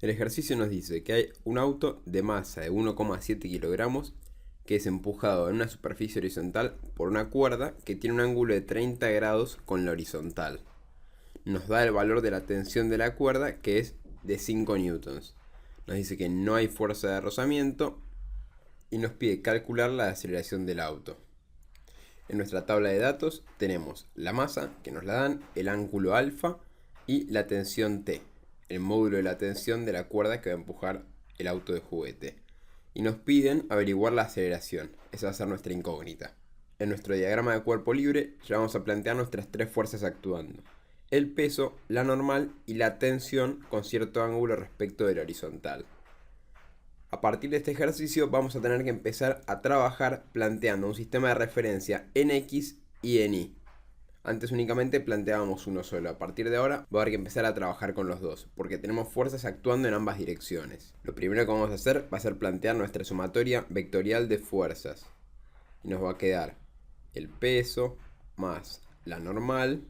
El ejercicio nos dice que hay un auto de masa de 1,7 kilogramos que es empujado en una superficie horizontal por una cuerda que tiene un ángulo de 30 grados con la horizontal. Nos da el valor de la tensión de la cuerda, que es de 5 newtons. Nos dice que no hay fuerza de rozamiento y nos pide calcular la aceleración del auto. En nuestra tabla de datos tenemos la masa, que nos la dan, el ángulo alfa y la tensión T, el módulo de la tensión de la cuerda que va a empujar el auto de juguete. Y nos piden averiguar la aceleración. Esa va a ser nuestra incógnita. En nuestro diagrama de cuerpo libre ya vamos a plantear nuestras tres fuerzas actuando: el peso, la normal y la tensión con cierto ángulo respecto de la horizontal. A partir de este ejercicio vamos a tener que empezar a trabajar planteando un sistema de referencia en X y en Y. Antes únicamente planteábamos uno solo. A partir de ahora va a haber que empezar a trabajar con los dos, porque tenemos fuerzas actuando en ambas direcciones. Lo primero que vamos a hacer va a ser plantear nuestra sumatoria vectorial de fuerzas. Y nos va a quedar el peso más la normal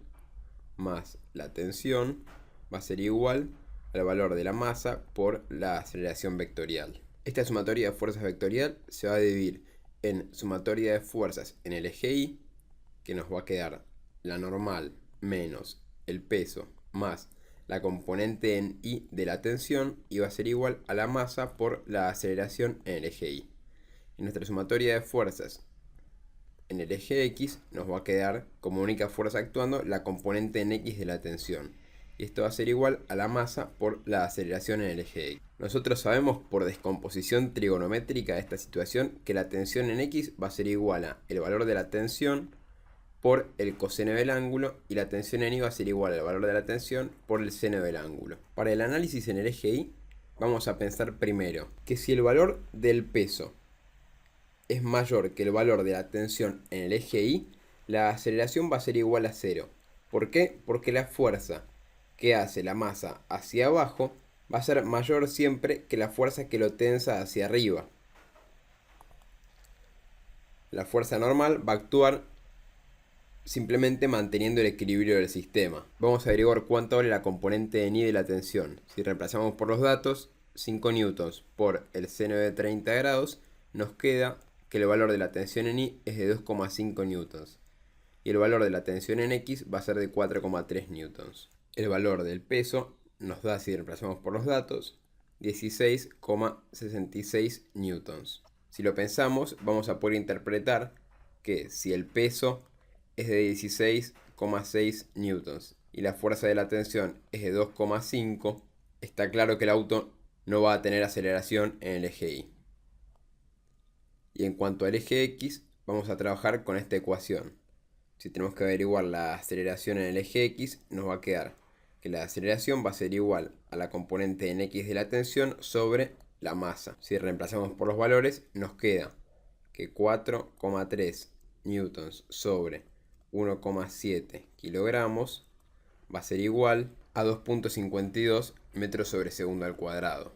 más la tensión va a ser igual al valor de la masa por la aceleración vectorial. Esta sumatoria de fuerzas vectorial se va a dividir en sumatoria de fuerzas en el eje Y, que nos va a quedar la normal menos el peso más la componente en Y de la tensión, y va a ser igual a la masa por la aceleración en el eje Y. En nuestra sumatoria de fuerzas en el eje X nos va a quedar como única fuerza actuando la componente en X de la tensión. Y esto va a ser igual a la masa por la aceleración en el eje X. Nosotros sabemos por descomposición trigonométrica de esta situación que la tensión en X va a ser igual a el valor de la tensión por el coseno del ángulo, y la tensión en Y va a ser igual al valor de la tensión por el seno del ángulo. Para el análisis en el eje Y vamos a pensar primero que si el valor del peso es mayor que el valor de la tensión en el eje Y, la aceleración va a ser igual a 0. ¿Por qué? Porque la fuerza que hace la masa hacia abajo va a ser mayor siempre que la fuerza que lo tensa hacia arriba. La fuerza normal va a actuar simplemente manteniendo el equilibrio del sistema. Vamos a averiguar cuánto vale la componente en Y de la tensión. Si reemplazamos por los datos, 5 newtons por el seno de 30 grados, nos queda que el valor de la tensión en Y es de 2,5 newtons. Y el valor de la tensión en X va a ser de 4,3 newtons. El valor del peso nos da, si reemplazamos por los datos, 16,66 newtons. Si lo pensamos, vamos a poder interpretar que si el peso es de 16,6 newtons y la fuerza de la tensión es de 2,5, está claro que el auto no va a tener aceleración en el eje Y. Y en cuanto al eje X, vamos a trabajar con esta ecuación. Si tenemos que averiguar la aceleración en el eje X, nos va a quedar que la aceleración va a ser igual a la componente en X de la tensión sobre la masa. Si reemplazamos por los valores, nos queda que 4,3 newtons sobre 1,7 kilogramos va a ser igual a 2,52 metros sobre segundo al cuadrado.